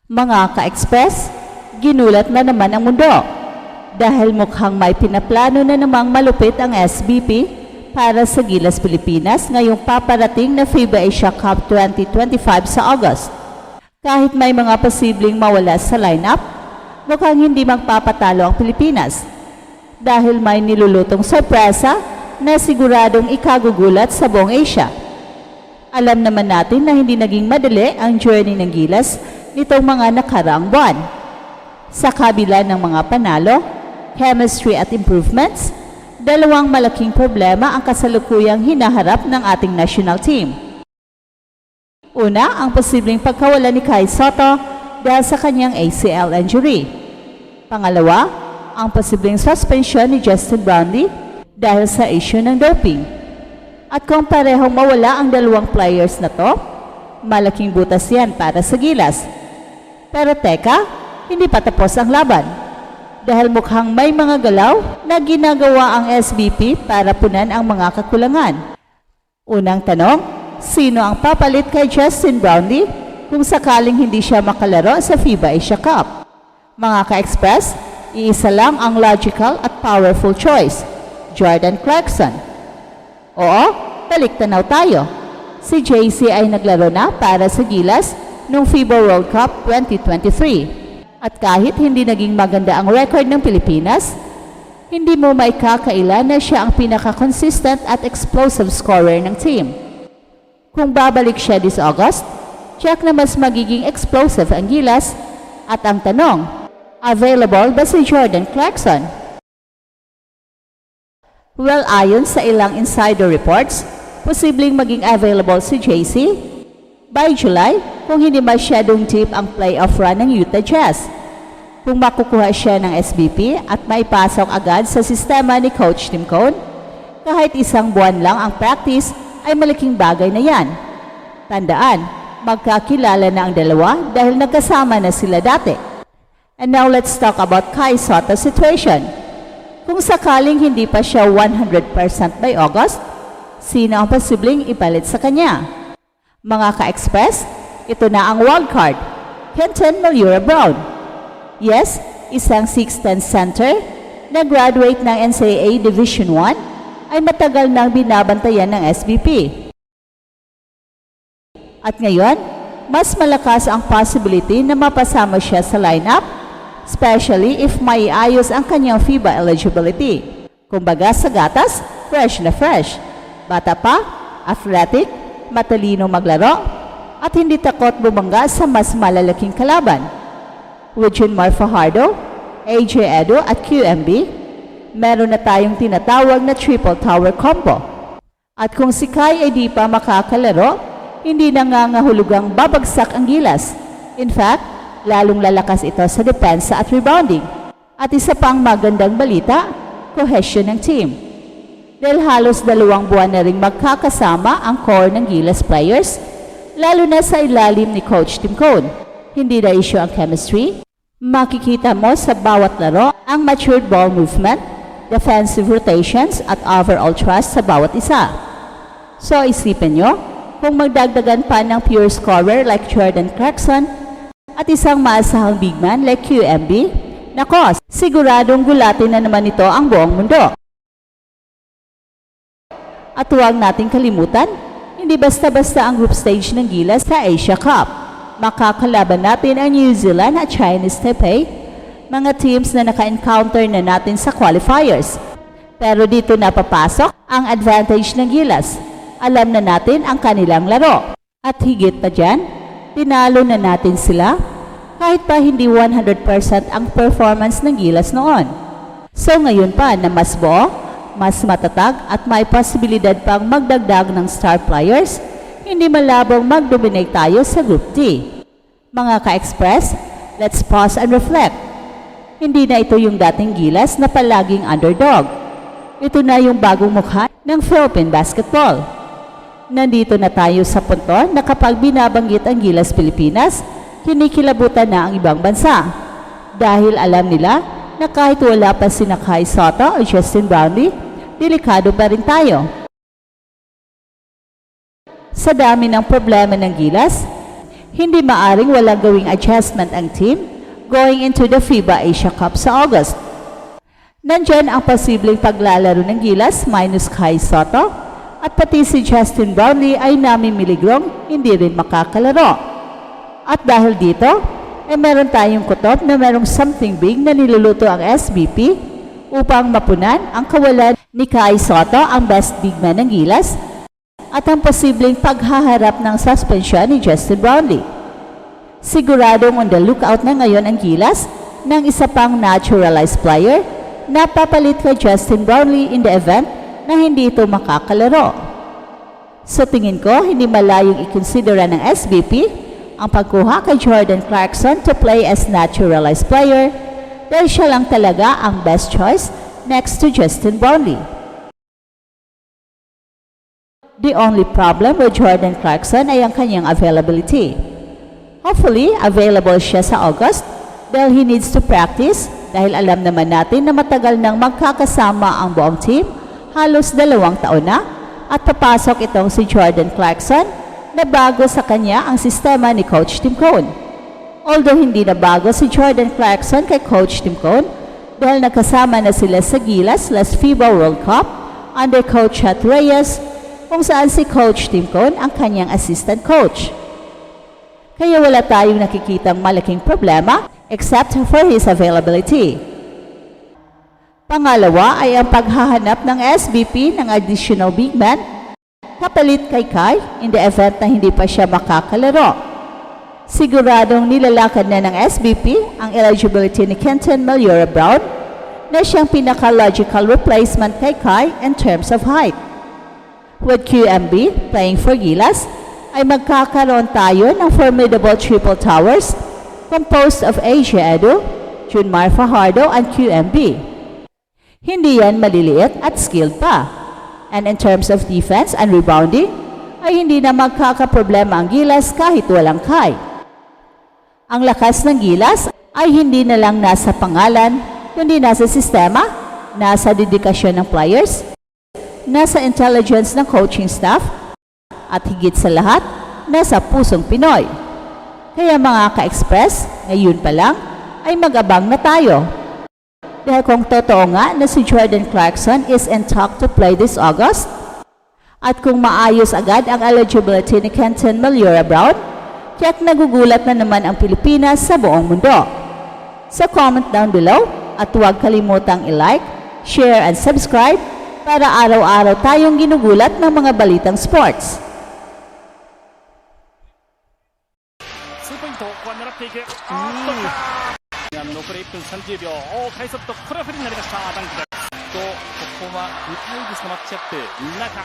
Mga ka-express, ginulat na naman ang mundo dahil mukhang may pinaplano na namang malupit ang SBP para sa Gilas Pilipinas ngayong paparating na FIBA Asia Cup 2025 sa August. Kahit may mga posibleng mawala sa lineup, mukhang hindi magpapatalo ang Pilipinas dahil may nilulutong sorpresa na siguradong ikagugulat sa buong Asia. Alam naman natin na hindi naging madali ang journey ng Gilas nitong mga nakaraang buwan. Sa kabila ng mga panalo, chemistry at improvements, dalawang malaking problema ang kasalukuyang hinaharap ng ating national team. Una, ang posibleng pagkawala ni Kai Sotto dahil sa kanyang ACL injury. Pangalawa, ang posibleng suspension ni Justin Brownlee dahil sa issue ng doping. At kung parehong mawala ang dalawang players na to, malaking butas yan para sa Gilas. Pero teka, hindi pa tapos ang laban. Dahil mukhang may mga galaw na ginagawa ang SBP para punan ang mga kakulangan. Unang tanong, sino ang papalit kay Justin Brownlee kung sakaling hindi siya makalaro sa FIBA Asia Cup? Mga ka-express, iisa lang ang logical at powerful choice, Jordan Clarkson. Oo, balik-tanaw tayo. Si JC ay naglaro na para sa Gilas noong FIBA World Cup 2023. At kahit hindi naging maganda ang record ng Pilipinas, hindi mo maikakaila na siya ang pinaka-consistent at explosive scorer ng team. Kung babalik siya this August, check na mas magiging explosive ang Gilas. At ang tanong, available ba si Jordan Clarkson? Well, ayon sa ilang insider reports, posibleng maging available si JC by July kung hindi masyadong deep ang playoff run ng Utah Jazz. Kung makukuha siya ng SBP at maipasok agad sa sistema ni Coach Tim Cone, kahit isang buwan lang ang practice ay malaking bagay na yan. Tandaan, magkakilala na ang dalawa dahil nagkasama na sila dati. And now let's talk about Kai Sotto's situation. Kung sakaling hindi pa siya 100% by August, sino ang posibleng ipalit sa kanya? Mga ka-express, ito na ang wildcard, Kenton Malura-Brown. Yes, isang 6'10" center na graduate ng NCAA Division I ay matagal nang binabantayan ng SBP. At ngayon, mas malakas ang possibility na mapasama siya sa lineup, especially if may ayos ang kanyang FIBA eligibility. Kumbaga sa gatas, fresh na fresh. Bata pa, athletic, matalino maglaro, at hindi takot bumangga sa mas malalaking kalaban. With Junmar Fajardo, AJ Edo at QMB, meron na tayong tinatawag na triple tower combo. At kung si Kai ay di pa makakalaro, hindi nangangahulugang babagsak ang Gilas. In fact, lalong lalakas ito sa depensa at rebounding. At isa pang magandang balita, cohesion ng team. Dahil halos 2 buwan na ring magkakasama ang core ng Gilas players, lalo na sa ilalim ni Coach Tim Cone. Hindi na issue ang chemistry. Makikita mo sa bawat laro ang matured ball movement, defensive rotations at overall trust sa bawat isa. So isipin nyo, kung magdagdagan pa ng pure scorer like Jordan Clarkson at isang maasahang big man like QMB, nako, siguradong gulatin na naman ito ang buong mundo. At huwag nating kalimutan, hindi basta-basta ang group stage ng Gilas sa Asia Cup. Makakalaban natin ang New Zealand at Chinese Taipei, mga teams na naka-encounter na natin sa qualifiers. Pero dito na papasok ang advantage ng Gilas. Alam na natin ang kanilang laro. At higit pa dyan, tinalo na natin sila kahit pa hindi 100% ang performance ng Gilas noon. So ngayon pa na mas buo, mas matatag at may posibilidad pang magdagdag ng star players, hindi malabong mag-dominate tayo sa Group D. Mga ka-express, let's pause and reflect. Hindi na ito yung dating Gilas na palaging underdog. Ito na yung bagong mukha ng Philippine basketball. Nandito na tayo sa punto na kapag binabanggit ang Gilas Pilipinas, kinikilabutan na ang ibang bansa. Dahil alam nila na kahit wala pa sina Kai Sotto o Justin Brownlee, delikado pa rin tayo. Sa dami ng problema ng Gilas, Hindi maaring walang gawing adjustment ang team going into the FIBA Asia Cup sa August. Nandyan ang posibleng paglalaro ng Gilas minus Kai Sotto at pati si Justin Brownlee ay namimiligrong hindi rin makakalaro. At dahil dito, meron tayong kutob na merong something big na niluluto ang SBP upang mapunan ang kawalan ni Kai Sotto, ang best big man ng Gilas, at ang posibleng paghaharap ng suspension ni Justin Brownlee. Siguradong on the lookout na ngayon ang Gilas ng isa pang naturalized player na papalit kay Justin Brownlee in the event na hindi ito makakalaro. Sa tingin ko, hindi malayong ikonsidera ng SBP ang pagkuha kay Jordan Clarkson to play as naturalized player dahil siya lang talaga ang best choice next to Justin Brownlee. The only problem with Jordan Clarkson ay ang kanyang availability. Hopefully, available siya sa August dahil he needs to practice dahil alam naman natin na matagal nang magkakasama ang buong team, halos 2 taon na, at papasok itong si Jordan Clarkson na bago sa kanya ang sistema ni Coach Tim Cone. Although hindi na bago si Jordan Clarkson kay Coach Tim Cone dahil nakasama na sila sa Gilas last FIBA World Cup under Coach Chat Reyes kung saan si Coach Tim Cone ang kanyang assistant coach. Kaya wala tayong nakikitang malaking problema except for his availability. Pangalawa ay ang paghahanap ng SBP ng additional big man kapalit kay Kai in the event na hindi pa siya makakalaro. Siguradong nilalakad na ng SBP ang eligibility ni Kenton Malliora Brown na siyang pinaka-logical replacement kay Kai in terms of height. With QMB playing for Gilas, ay magkakaroon tayo ng formidable triple towers composed of Asia Edu, Junmar Fajardo, and QMB. Hindi yan maliliit at skilled pa. And in terms of defense and rebounding, ay hindi na magkakaproblema ang Gilas kahit walang Kai. Ang lakas ng Gilas ay hindi na lang nasa pangalan, kundi nasa sistema, nasa dedikasyon ng players, nasa intelligence ng coaching staff, at higit sa lahat, nasa pusong Pinoy. Kaya mga ka-express, ngayon pa lang, ay mag-abang na tayo. Dahil kung totoo nga na si Jordan Clarkson is in talk to play this August, at kung maayos agad ang eligibility ni Kenton Malliora Brown, kaya't nagugulat na naman ang Pilipinas sa buong mundo. So comment down below at huwag kalimutang i-like, share, and subscribe para araw-araw tayong ginugulat ng mga balitang sports. 残り1分30秒、開速とこれは不利になりました。ダンクですと、ここは2対2のマッチアップ、中、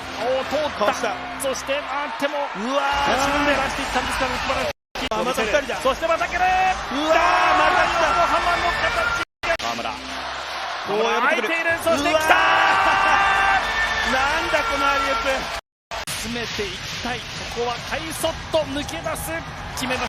通った、そしてでも自分で出していったんですが、また2人だ、そしてまた蹴る、また横浜の形、河村、空いている、そして来た、なんだこのアリウープ、詰めていきたい、ここは快速と抜け出す、決めました。